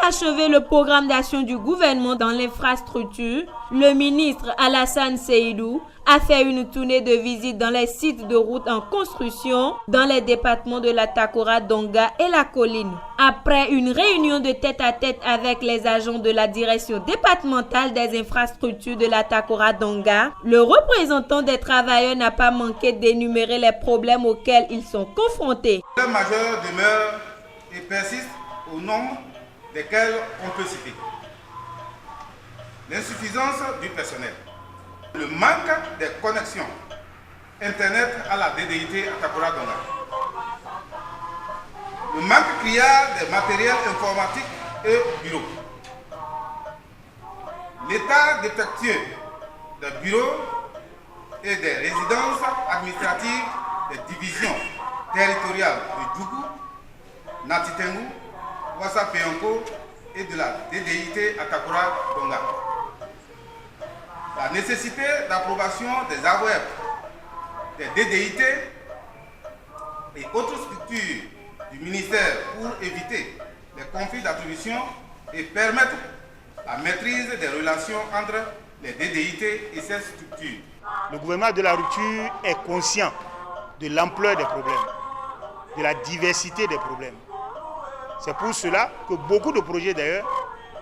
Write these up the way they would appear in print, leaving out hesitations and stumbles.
achever le programme d'action du gouvernement dans l'infrastructure, le ministre Alassane Seydou a fait une tournée de visite dans les sites de routes en construction dans les départements de la Takora, Donga et la Colline. Après une réunion de tête-à-tête avec les agents de la direction départementale des infrastructures de la Takora, Donga, le représentant des travailleurs n'a pas manqué d'énumérer les problèmes auxquels ils sont confrontés. Les problèmes majeurs demeurent et persistent au nombre desquels on peut citer l'insuffisance du personnel, le manque des connexions Internet à la DDIT à Takora Donga, le manque criard des matériels informatiques et bureaux, l'état défectueux des bureaux et des résidences administratives des divisions territoriales de Djougou, Natitengu, Wassa Peonko et de la DDIT à Takora Donga. La nécessité d'approbation des AOF, des DDIT et autres structures du ministère pour éviter les conflits d'attribution et permettre la maîtrise des relations entre les DDIT et ces structures. Le gouvernement de la rupture est conscient de l'ampleur des problèmes, de la diversité des problèmes. C'est pour cela que beaucoup de projets d'ailleurs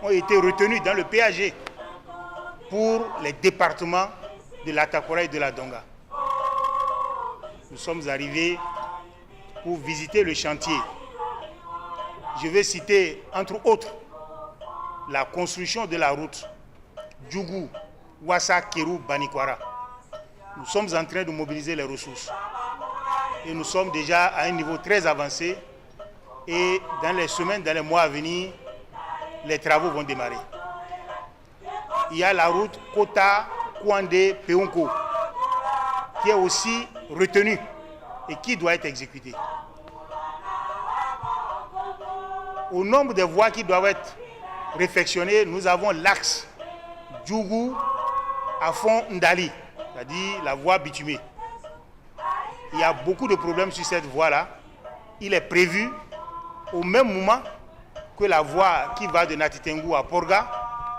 ont été retenus dans le PAG pour les départements de la Takora et de la Donga. Nous sommes arrivés pour visiter le chantier. Je vais citer entre autres la construction de la route Djougou, Wassa, Kéru, Banikwara. Nous sommes en train de mobiliser les ressources et nous sommes déjà à un niveau très avancé et dans les semaines, dans les mois à venir, les travaux vont démarrer. Il y a la route Kota, Kouandé, Peonko qui est aussi retenue et qui doit être exécutée. Au nombre de voies qui doivent être réfectionnées, nous avons l'axe Djougou à fond Ndali, c'est-à-dire la voie bitumée. Il y a beaucoup de problèmes sur cette voie-là. Il est prévu au même moment que la voie qui va de Natitengu à Porga,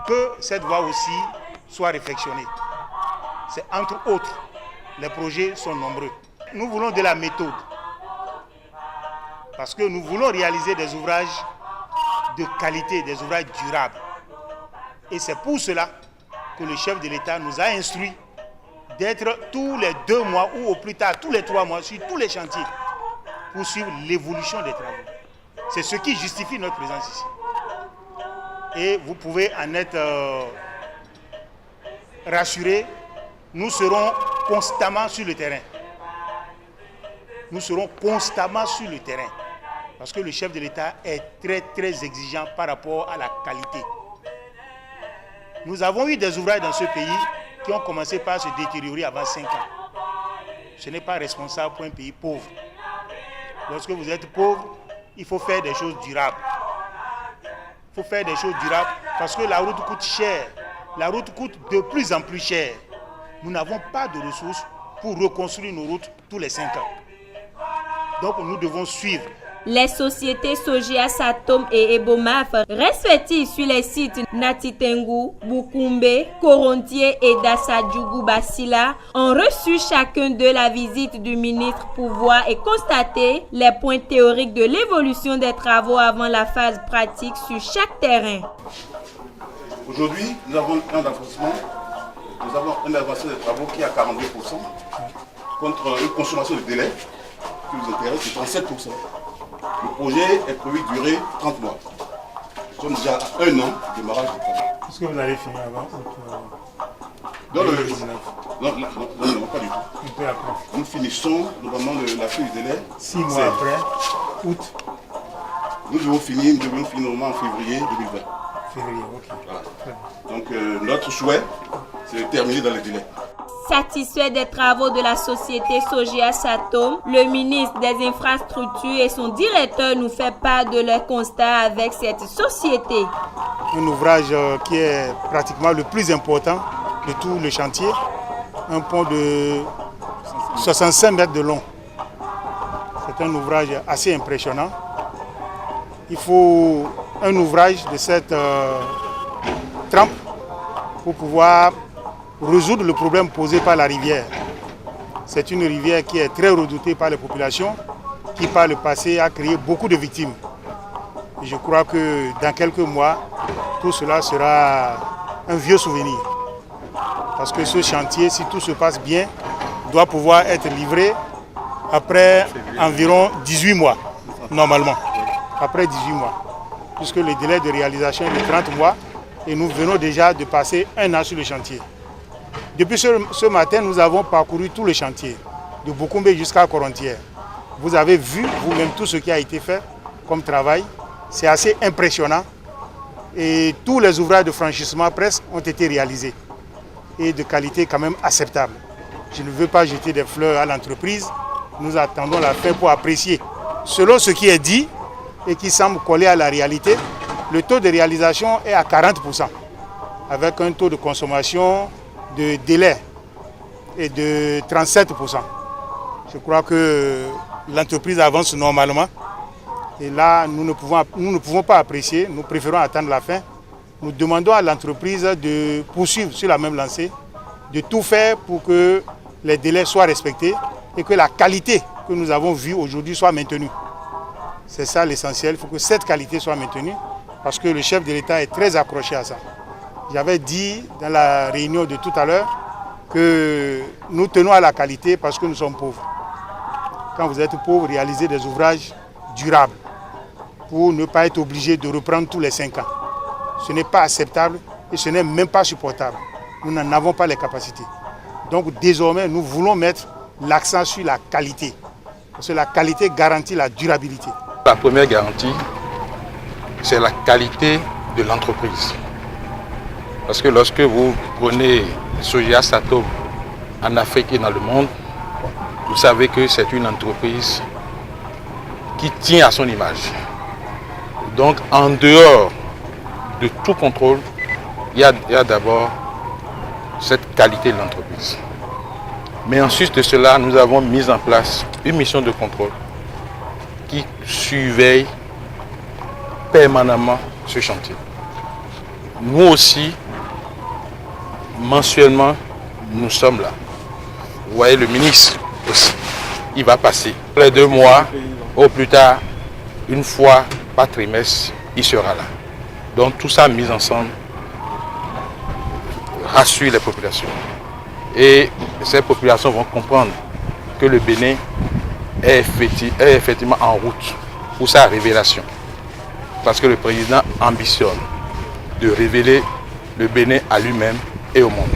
que cette voie aussi soit réfectionnée. C'est entre autres, les projets sont nombreux. Nous voulons de la méthode, parce que nous voulons réaliser des ouvrages de qualité, des ouvrages durables. Et c'est pour cela que le chef de l'État nous a instruit d'être tous les 2 mois ou au plus tard tous les 3 mois sur tous les chantiers pour suivre l'évolution des travaux. C'est ce qui justifie notre présence ici. Et vous pouvez en être rassurés, nous serons constamment sur le terrain. Nous serons constamment sur le terrain. Parce que le chef de l'État est très très exigeant par rapport à la qualité. Nous avons eu des ouvrages dans ce pays qui ont commencé par se détériorer avant 5 ans. Ce n'est pas responsable pour un pays pauvre. Lorsque vous êtes pauvre, il faut faire des choses durables. Il faut faire des choses durables parce que la route coûte cher. La route coûte de plus en plus cher. Nous n'avons pas de ressources pour reconstruire nos routes tous les 5 ans. Donc nous devons suivre. Les sociétés Sojia Satom et Ebomaf, respectives sur les sites Natitengu, Bukumbe, Korontier et Dassadjougou Basila, ont reçu chacun de la visite du ministre pour voir et constater les points théoriques de l'évolution des travaux avant la phase pratique sur chaque terrain. Aujourd'hui, nous avons un avancement. Nous avons un avancement des travaux qui est à 42% contre une consommation de délai qui nous intéresse de 37%. Le projet est prévu durer 30 mois. Nous sommes déjà à 1 an de démarrage des travaux. Est-ce que vous allez finir avant Non, non, pas du tout. Un peu après. Nous finissons normalement la fin du délai. 6 mois après, août. Nous devons finir normalement en février 2020. Février, ok. Voilà. Donc notre souhait, c'est de terminer dans les délais. Satisfait des travaux de la société Sojia Satom, le ministre des Infrastructures et son directeur nous fait part de leur constat avec cette société. Un ouvrage qui est pratiquement le plus important de tout le chantier. Un pont de 65 mètres de long. C'est un ouvrage assez impressionnant. Il faut un ouvrage de cette trempe pour pouvoir résoudre le problème posé par la rivière. C'est une rivière qui est très redoutée par les populations, qui par le passé a créé beaucoup de victimes. Et je crois que dans quelques mois, tout cela sera un vieux souvenir. Parce que ce chantier, si tout se passe bien, doit pouvoir être livré après environ 18 mois, normalement. Après 18 mois. Puisque le délai de réalisation est de 30 mois et nous venons déjà de passer 1 an sur le chantier. Depuis ce matin, nous avons parcouru tout le chantier, de Boukoumbe jusqu'à Korontière. Vous avez vu vous-même tout ce qui a été fait comme travail. C'est assez impressionnant et tous les ouvrages de franchissement presque ont été réalisés et de qualité quand même acceptable. Je ne veux pas jeter des fleurs à l'entreprise. Nous attendons la fin pour apprécier. Selon ce qui est dit et qui semble coller à la réalité, le taux de réalisation est à 40%, avec un taux de consommation de délai est de 37%. Je crois que l'entreprise avance normalement. Et là, nous ne pouvons pas apprécier, nous préférons attendre la fin. Nous demandons à l'entreprise de poursuivre sur la même lancée, de tout faire pour que les délais soient respectés et que la qualité que nous avons vue aujourd'hui soit maintenue. C'est ça l'essentiel, il faut que cette qualité soit maintenue parce que le chef de l'État est très accroché à ça. J'avais dit dans la réunion de tout à l'heure que nous tenons à la qualité parce que nous sommes pauvres. Quand vous êtes pauvre, réalisez des ouvrages durables pour ne pas être obligé de reprendre tous les 5 ans. Ce n'est pas acceptable et ce n'est même pas supportable. Nous n'en avons pas les capacités. Donc désormais, nous voulons mettre l'accent sur la qualité. Parce que la qualité garantit la durabilité. La première garantie, c'est la qualité de l'entreprise. Parce que lorsque vous prenez Soja Satom en Afrique et dans le monde, vous savez que c'est une entreprise qui tient à son image. Donc en dehors de tout contrôle, il y a d'abord cette qualité de l'entreprise. Mais ensuite de cela, nous avons mis en place une mission de contrôle qui surveille permanemment ce chantier. Nous aussi, mensuellement, nous sommes là. Vous voyez le ministre aussi, il va passer. Les 2 mois, au plus tard, une fois par trimestre, il sera là. Donc tout ça mis ensemble rassure les populations. Et ces populations vont comprendre que le Bénin est effectivement en route pour sa révélation. Parce que le président ambitionne de révéler le Bénin à lui-même et au monde.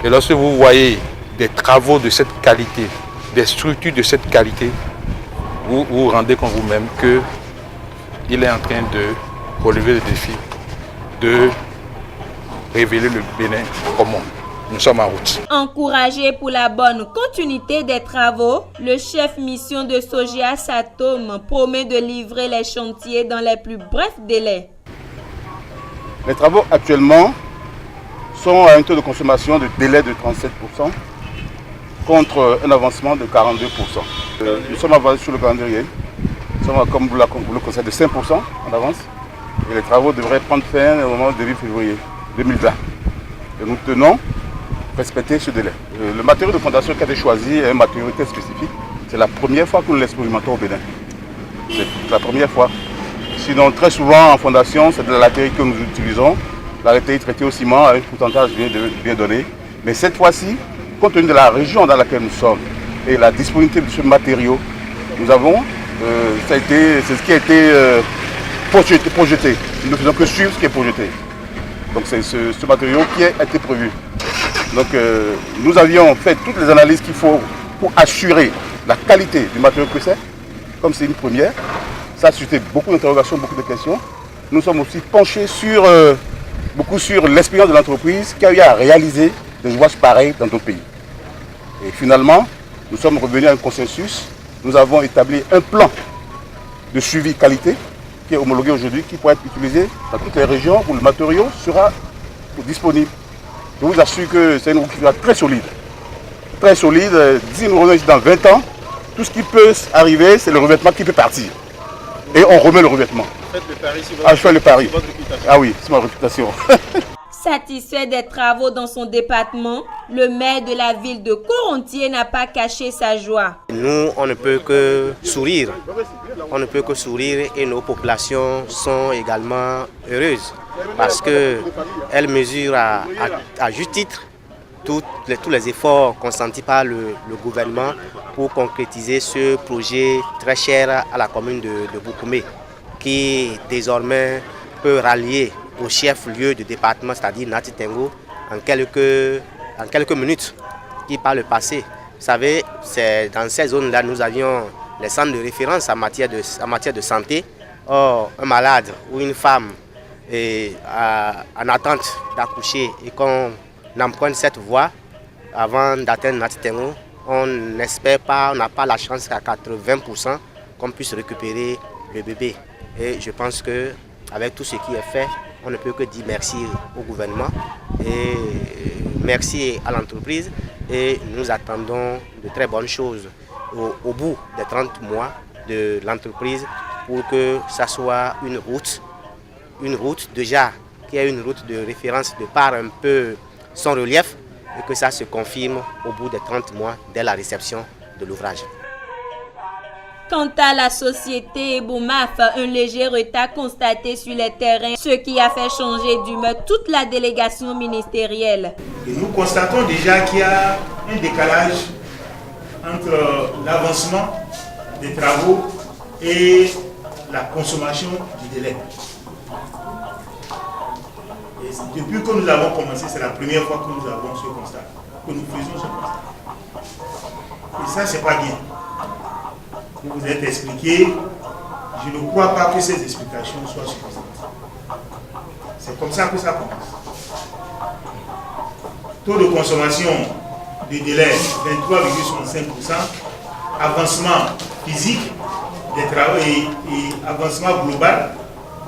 Et lorsque vous voyez des travaux de cette qualité, des structures de cette qualité, vous vous rendez compte vous-même qu'il est en train de relever le défi de révéler le Bénin au monde. Nous sommes en route. Encouragé pour la bonne continuité des travaux, le chef mission de Soja Satom promet de livrer les chantiers dans les plus brefs délais. Les travaux actuellement sont à un taux de consommation de délai de 37% contre un avancement de 42%. Nous sommes avancés sur le calendrier. Nous sommes, comme vous le constatez, de 5% en avance. Et les travaux devraient prendre fin au moment de début février 2020. Et nous tenons à respecter ce délai. Le matériau de fondation qui a été choisi est un matériau très spécifique. C'est la première fois que nous l'expérimentons au Bénin. C'est la première fois. Sinon, très souvent en fondation, c'est de la latérite que nous utilisons. La latérite traitée au ciment avec un pourcentage bien donné. Mais cette fois-ci, compte tenu de la région dans laquelle nous sommes et la disponibilité de ce matériau, nous avons, c'est ce qui a été projeté. Nous ne faisons que suivre ce qui est projeté. Donc c'est ce matériau qui a été prévu. Donc nous avions fait toutes les analyses qu'il faut pour assurer la qualité du matériau que c'est. Comme c'est une première, ça a suscité beaucoup d'interrogations, beaucoup de questions. Nous sommes aussi penchés beaucoup sur l'expérience de l'entreprise qui a eu à réaliser des ouvrages pareils dans d'autres pays. Et finalement, nous sommes revenus à un consensus. Nous avons établi un plan de suivi qualité qui est homologué aujourd'hui, qui pourra être utilisé dans toutes les régions où le matériau sera disponible. Je vous assure que c'est une route qui sera très solide. Très solide. D'ici nous revenons dans 20 ans, tout ce qui peut arriver, c'est le revêtement qui peut partir. Et on remet le revêtement. faites le pari sur je fais le pari. votre réputation. Ah oui, c'est ma réputation. Satisfait des travaux dans son département, le maire de la ville de Corontier n'a pas caché sa joie. Nous, on ne peut que sourire. On ne peut que sourire et nos populations sont également heureuses parce qu'elles mesurent à juste titre tous les efforts consentis par le gouvernement pour concrétiser ce projet très cher à la commune de Boukoumé qui désormais peut rallier au chef-lieu du département, c'est-à-dire Nati Tengo, en quelques minutes, qui par le passé, vous savez, c'est dans ces zones-là, nous avions les centres de référence en matière de santé. Or, un malade ou une femme est en attente d'accoucher et qu'on emprunte cette voie avant d'atteindre Nati Tengo, on n'espère pas, on n'a pas la chance qu'à 80% qu'on puisse récupérer le bébé. Et je pense qu'avec tout ce qui est fait, on ne peut que dire merci au gouvernement et merci à l'entreprise et nous attendons de très bonnes choses au bout des 30 mois de l'entreprise pour que ça soit une route déjà qui est une route de référence de par un peu son relief et que ça se confirme au bout des 30 mois dès la réception de l'ouvrage. Quant à la société Boumaf, un léger retard constaté sur les terrains, ce qui a fait changer d'humeur toute la délégation ministérielle. Et nous constatons déjà qu'il y a un décalage entre l'avancement des travaux et la consommation du délai. Et depuis que nous avons commencé, c'est la première fois que nous avons ce constat, que nous faisons ce constat. Et ça, c'est pas bien. Vous vous êtes expliqué, je ne crois pas que ces explications soient suffisantes. C'est comme ça que ça commence. Taux de consommation de délai 23,65%, avancement physique des travaux et avancement global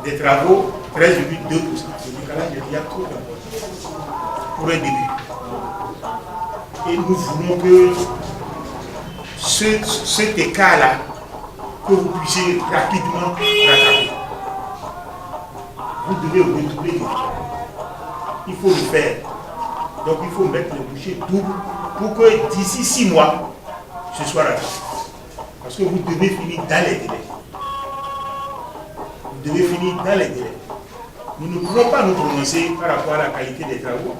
des travaux 13,2%. Le décalage est déjà trop important pour un début. Et nous voulons que cet écart-là, que vous puissiez rapidement rattraper. Vous devez retrouver des gens. Il faut le faire. Donc il faut mettre le bouchées double pour que d'ici 6 mois, ce soit rattrapé. Parce que vous devez finir dans les délais. Vous devez finir dans les délais. Nous ne pouvons pas nous prononcer par rapport à la qualité des travaux.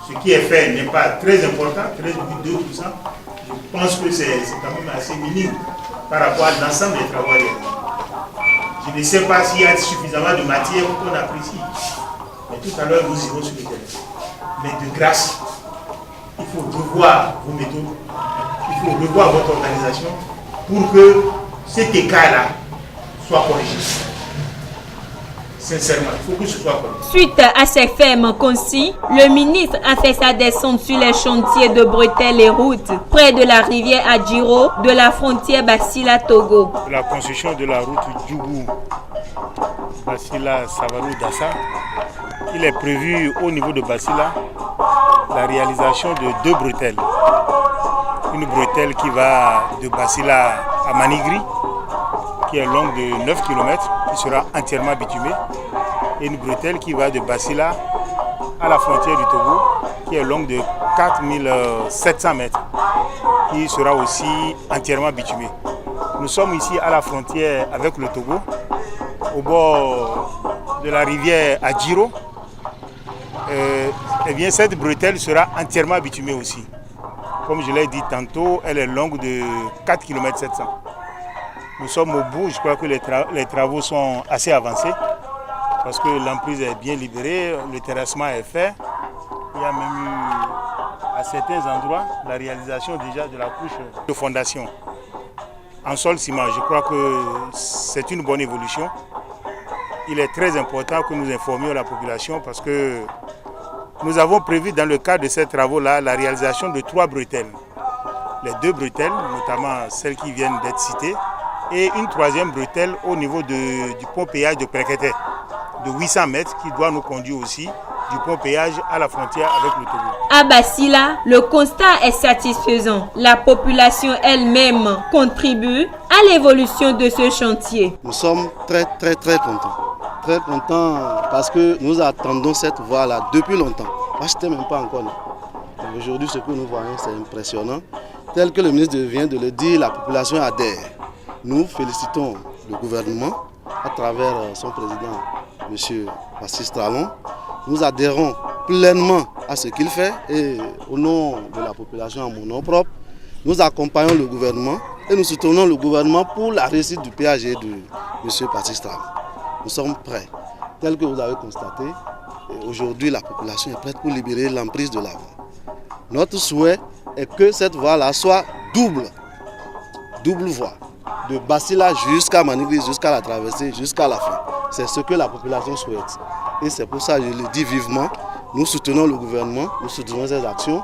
Ce qui est fait n'est pas très important, 13,2%. Je pense que c'est quand même assez minime par rapport à l'ensemble des travaux. Je ne sais pas s'il y a suffisamment de matière pour qu'on apprécie. Mais tout à l'heure, nous irons sur le terrain. Mais de grâce, il faut revoir vos méthodes, il faut revoir votre organisation pour que cet écart-là soit corrigé. Sincèrement, il faut que ce soit corrigé. Suite à ces fermes concis, le ministre a fait sa descente sur les chantiers de bretelles et routes près de la rivière Adjiro de la frontière Basila-Togo. La construction de la route Djougou, Basila-Savarou-Dassa, il est prévu au niveau de Basila la réalisation de 2 bretelles. Une bretelle qui va de Basila à Manigri, qui est longue de 9 km, qui sera entièrement bitumée, et une bretelle qui va de Basila à la frontière du Togo, qui est longue de 4700 mètres, qui sera aussi entièrement bitumée. Nous sommes ici à la frontière avec le Togo, au bord de la rivière Adjiro. Eh bien, cette bretelle sera entièrement bitumée aussi. Comme je l'ai dit tantôt, elle est longue de 4 km 700. Nous sommes au bout, je crois que les travaux sont assez avancés parce que l'emprise est bien libérée, le terrassement est fait. Il y a même eu à certains endroits la réalisation déjà de la couche de fondation en sol ciment. Je crois que c'est une bonne évolution. Il est très important que nous informions la population parce que nous avons prévu dans le cadre de ces travaux-là la réalisation de 3 bretelles. Les 2 bretelles, notamment celles qui viennent d'être citées, et une 3e bretelle au niveau du pont péage de Préqueté, de 800 mètres, qui doit nous conduire aussi du pont péage à la frontière avec le Togo. À Basila, le constat est satisfaisant. La population elle-même contribue à l'évolution de ce chantier. Nous sommes très contents. Très contents parce que nous attendons cette voie-là depuis longtemps. Moi, je n'étais même pas encore né. Aujourd'hui, ce que nous voyons, c'est impressionnant. Tel que le ministre vient de le dire, la population adhère. Nous félicitons le gouvernement à travers son président, M. Patrice Talon. Nous adhérons pleinement à ce qu'il fait et au nom de la population, à mon nom propre, nous accompagnons le gouvernement et nous soutenons le gouvernement pour la réussite du péage de M. Patrice Talon. Nous sommes prêts, tel que vous avez constaté. Aujourd'hui, la population est prête pour libérer l'emprise de la voie. Notre souhait est que cette voie-là soit double voie, de Basila jusqu'à Manigri, jusqu'à la traversée, jusqu'à la fin. C'est ce que la population souhaite. Et c'est pour ça que je le dis vivement, nous soutenons le gouvernement, nous soutenons ses actions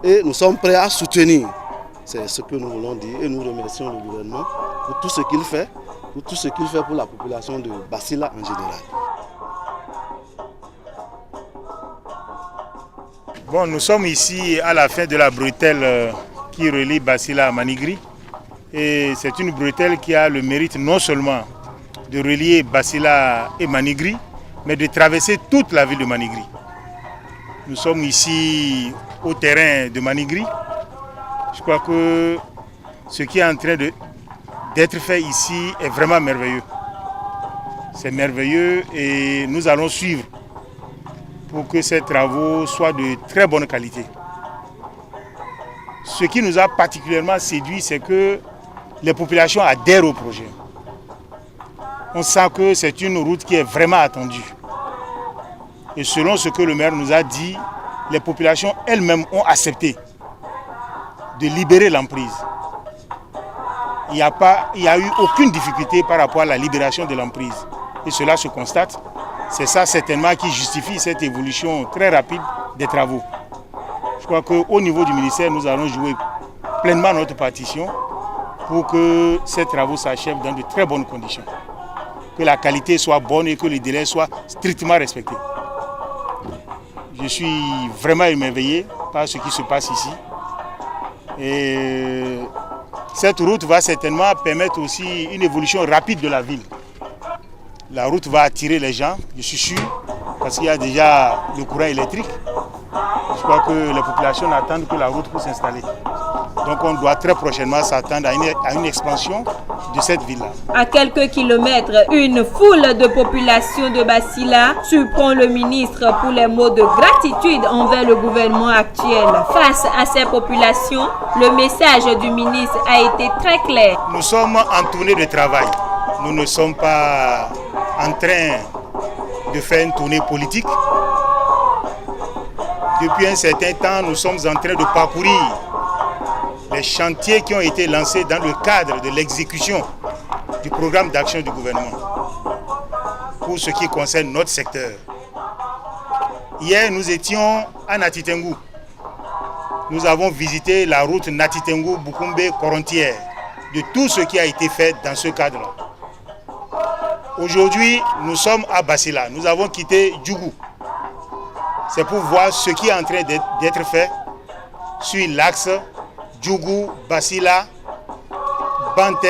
et nous sommes prêts à soutenir. C'est ce que nous voulons dire et nous remercions le gouvernement pour tout ce qu'il fait, pour la population de Basila en général. Bon, nous sommes ici à la fin de la bretelle qui relie Basila à Manigri. Et c'est une bretelle qui a le mérite non seulement de relier Basila et Manigri, mais de traverser toute la ville de Manigri. Nous sommes ici au terrain de Manigri. Je crois que ce qui est en train d'être fait ici est vraiment merveilleux. C'est merveilleux et nous allons suivre pour que ces travaux soient de très bonne qualité. Ce qui nous a particulièrement séduit, c'est que les populations adhèrent au projet. On sent que c'est une route qui est vraiment attendue. Et selon ce que le maire nous a dit, les populations elles-mêmes ont accepté de libérer l'emprise. Il n'y a eu aucune difficulté par rapport à la libération de l'emprise. Et cela se constate. C'est ça certainement qui justifie cette évolution très rapide des travaux. Je crois qu'au niveau du ministère, nous allons jouer pleinement notre partition pour que ces travaux s'achèvent dans de très bonnes conditions. Que la qualité soit bonne et que les délais soient strictement respectés. Je suis vraiment émerveillé par ce qui se passe ici. Et cette route va certainement permettre aussi une évolution rapide de la ville. La route va attirer les gens, je suis sûr, parce qu'il y a déjà le courant électrique. Je crois que les populations n'attendent que la route pour s'installer. Donc on doit très prochainement s'attendre à une expansion de cette ville-là. À quelques kilomètres, une foule de population de Basila surprend le ministre pour les mots de gratitude envers le gouvernement actuel. Face à ces populations, le message du ministre a été très clair. Nous sommes en tournée de travail. Nous ne sommes pas en train de faire une tournée politique. Depuis un certain temps, nous sommes en train de parcourir les chantiers qui ont été lancés dans le cadre de l'exécution du programme d'action du gouvernement pour ce qui concerne notre secteur. Hier, nous étions à Natitengu. Nous avons visité la route Natitengu-Bukumbe-Korontière, de tout ce qui a été fait dans ce cadre-là. Aujourd'hui, nous sommes à Basila. Nous avons quitté Djougou. C'est pour voir ce qui est en train d'être fait sur l'axe Djougou, Basila, Bante,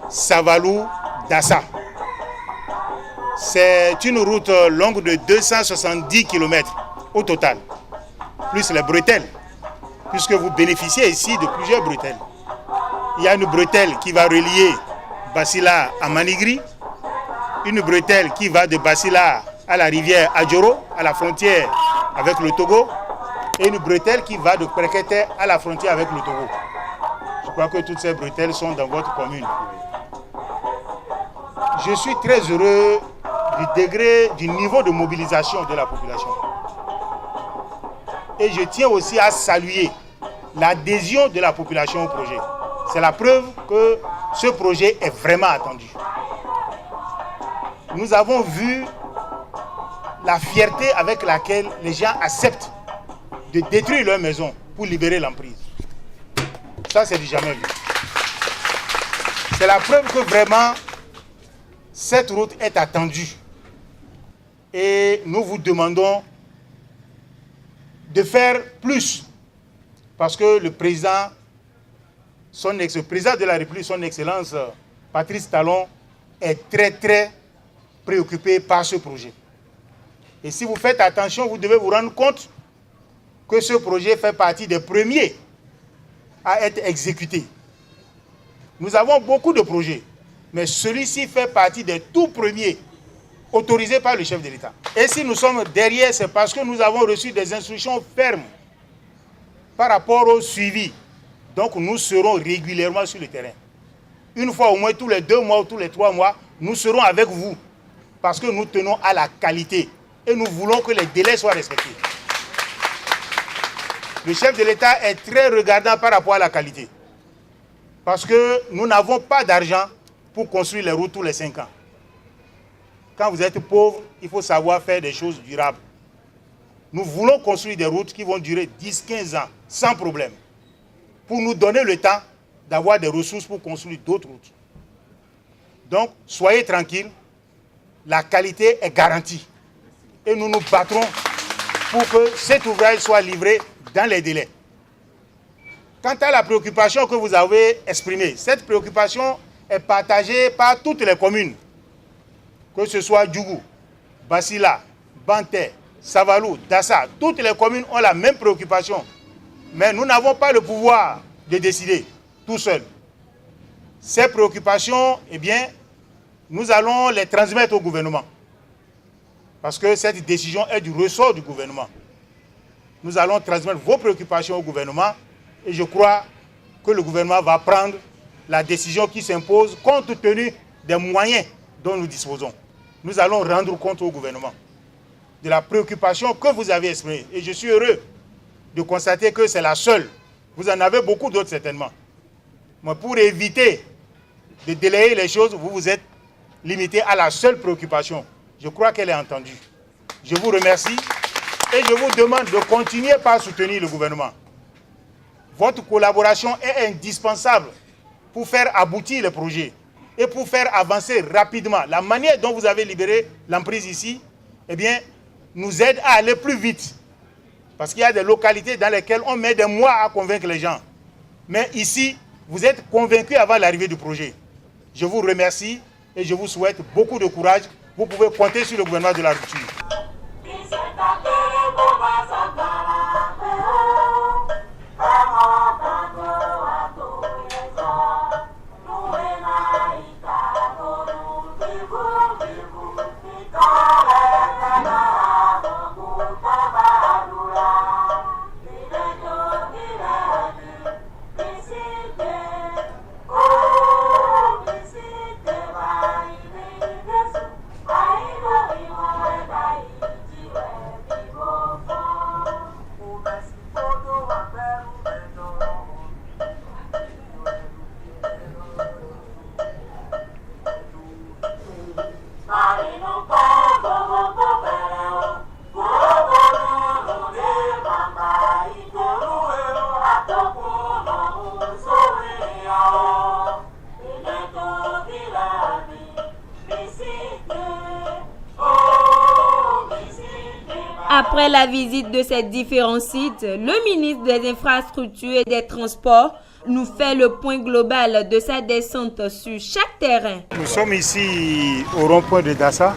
Savalou, Dassa. C'est une route longue de 270 km au total, plus les bretelles, puisque vous bénéficiez ici de plusieurs bretelles. Il y a une bretelle qui va relier Basila à Manigri, une bretelle qui va de Basila à la rivière Adjoro, à la frontière avec le Togo, et une bretelle qui va de Prekete à la frontière avec le Togo. Je crois que toutes ces bretelles sont dans votre commune. Je suis très heureux du niveau de mobilisation de la population. Et je tiens aussi à saluer l'adhésion de la population au projet. C'est la preuve que ce projet est vraiment attendu. Nous avons vu la fierté avec laquelle les gens acceptent de détruire leur maison pour libérer l'emprise. Ça, c'est du jamais vu. C'est la preuve que vraiment, cette route est attendue. Et nous vous demandons de faire plus. Parce que le président de la République, son Excellence Patrice Talon, est très préoccupé par ce projet. Et si vous faites attention, vous devez vous rendre compte que ce projet fait partie des premiers à être exécutés. Nous avons beaucoup de projets, mais celui-ci fait partie des tout premiers autorisés par le chef de l'État. Et si nous sommes derrière, c'est parce que nous avons reçu des instructions fermes par rapport au suivi. Donc nous serons régulièrement sur le terrain. Une fois au moins tous les 2 mois ou tous les 3 mois, nous serons avec vous parce que nous tenons à la qualité et nous voulons que les délais soient respectés. Le chef de l'État est très regardant par rapport à la qualité parce que nous n'avons pas d'argent pour construire les routes tous les 5 ans. Quand vous êtes pauvre, il faut savoir faire des choses durables. Nous voulons construire des routes qui vont durer 10-15 ans sans problème pour nous donner le temps d'avoir des ressources pour construire d'autres routes. Donc, soyez tranquilles, la qualité est garantie. Et nous nous battrons pour que cet ouvrage soit livré dans les délais. Quant à la préoccupation que vous avez exprimée, cette préoccupation est partagée par toutes les communes, que ce soit Djougou, Basila, Banté, Savalou, Dassa, toutes les communes ont la même préoccupation. Mais nous n'avons pas le pouvoir de décider tout seul. Ces préoccupations, eh bien, nous allons les transmettre au gouvernement. Parce que cette décision est du ressort du gouvernement. Nous allons transmettre vos préoccupations au gouvernement et je crois que le gouvernement va prendre la décision qui s'impose compte tenu des moyens dont nous disposons. Nous allons rendre compte au gouvernement de la préoccupation que vous avez exprimée. Et je suis heureux de constater que c'est la seule. Vous en avez beaucoup d'autres certainement. Mais pour éviter de délayer les choses, vous vous êtes limité à la seule préoccupation. Je crois qu'elle est entendue. Je vous remercie et je vous demande de continuer par soutenir le gouvernement. Votre collaboration est indispensable pour faire aboutir le projet et pour faire avancer rapidement. La manière dont vous avez libéré l'emprise ici, eh bien, nous aide à aller plus vite. Parce qu'il y a des localités dans lesquelles on met des mois à convaincre les gens. Mais ici, vous êtes convaincus avant l'arrivée du projet. Je vous remercie et je vous souhaite beaucoup de courage. Vous pouvez compter sur le gouvernement de la rupture. Après la visite de ces différents sites, le ministre des Infrastructures et des Transports nous fait le point global de sa descente sur chaque terrain. Nous sommes ici au rond-point de Dassa.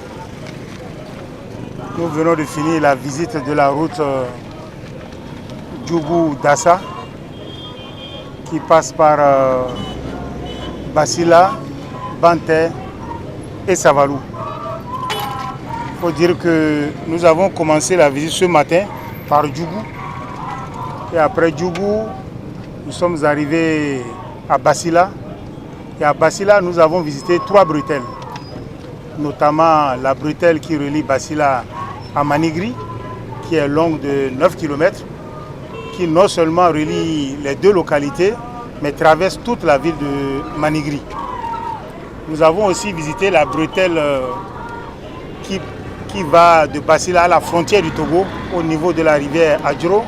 Nous venons de finir la visite de la route Djougou-Dassa qui passe par Basila, Banté et Savalou. Il faut dire que nous avons commencé la visite ce matin par Djougou. Et après Djougou, nous sommes arrivés à Basila. Et à Basila, nous avons visité 3 bretelles, notamment la bretelle qui relie Basila à Manigri, qui est longue de 9 km, qui non seulement relie les 2 localités, mais traverse toute la ville de Manigri. Nous avons aussi visité la bretelle qui va de Basila à la frontière du Togo, au niveau de la rivière Adjro.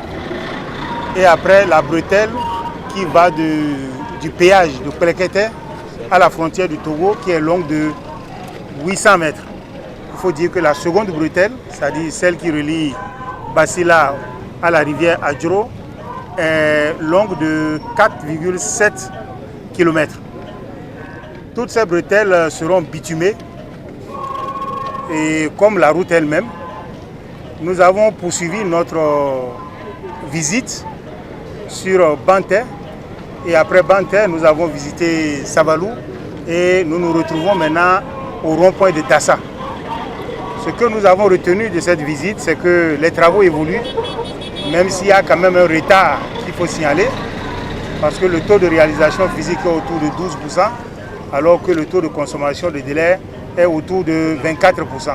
Et après la bretelle qui va du péage de Pelekete à la frontière du Togo, qui est longue de 800 mètres. Il faut dire que la seconde bretelle, c'est-à-dire celle qui relie Basila à la rivière Adjoro est longue de 4,7 km. Toutes ces bretelles seront bitumées et comme la route elle-même, nous avons poursuivi notre visite sur Banté et après Banté, nous avons visité Savalou et nous nous retrouvons maintenant au rond-point de Tassa. Ce que nous avons retenu de cette visite, c'est que les travaux évoluent, même s'il y a quand même un retard qu'il faut signaler, parce que le taux de réalisation physique est autour de 12%, alors que le taux de consommation de délai est autour de 24%.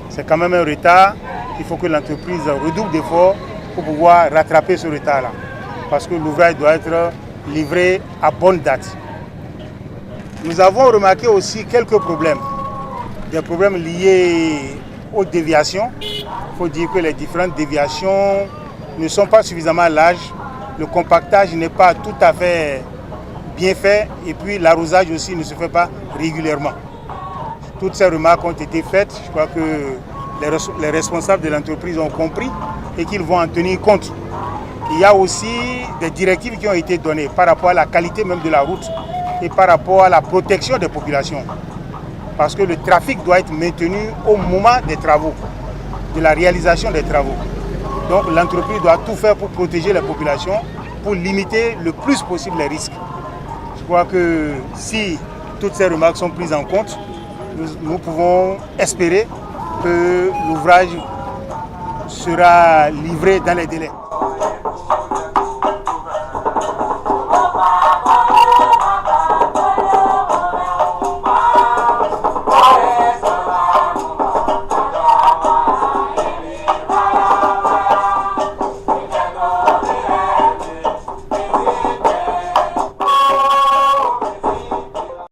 C'est quand même un retard. Il faut que l'entreprise redouble d'efforts pour pouvoir rattraper ce retard-là, parce que l'ouvrage doit être livré à bonne date. Nous avons remarqué aussi quelques problèmes, des problèmes liés aux déviations. Il faut dire que les différentes déviations ne sont pas suffisamment larges, le compactage n'est pas tout à fait bien fait et puis l'arrosage aussi ne se fait pas régulièrement. Toutes ces remarques ont été faites, je crois que les responsables de l'entreprise ont compris et qu'ils vont en tenir compte. Il y a aussi des directives qui ont été données par rapport à la qualité même de la route et par rapport à la protection des populations. Parce que le trafic doit être maintenu au moment des travaux, de la réalisation des travaux. Donc l'entreprise doit tout faire pour protéger les populations, pour limiter le plus possible les risques. Je crois que si toutes ces remarques sont prises en compte, nous pouvons espérer que l'ouvrage sera livré dans les délais.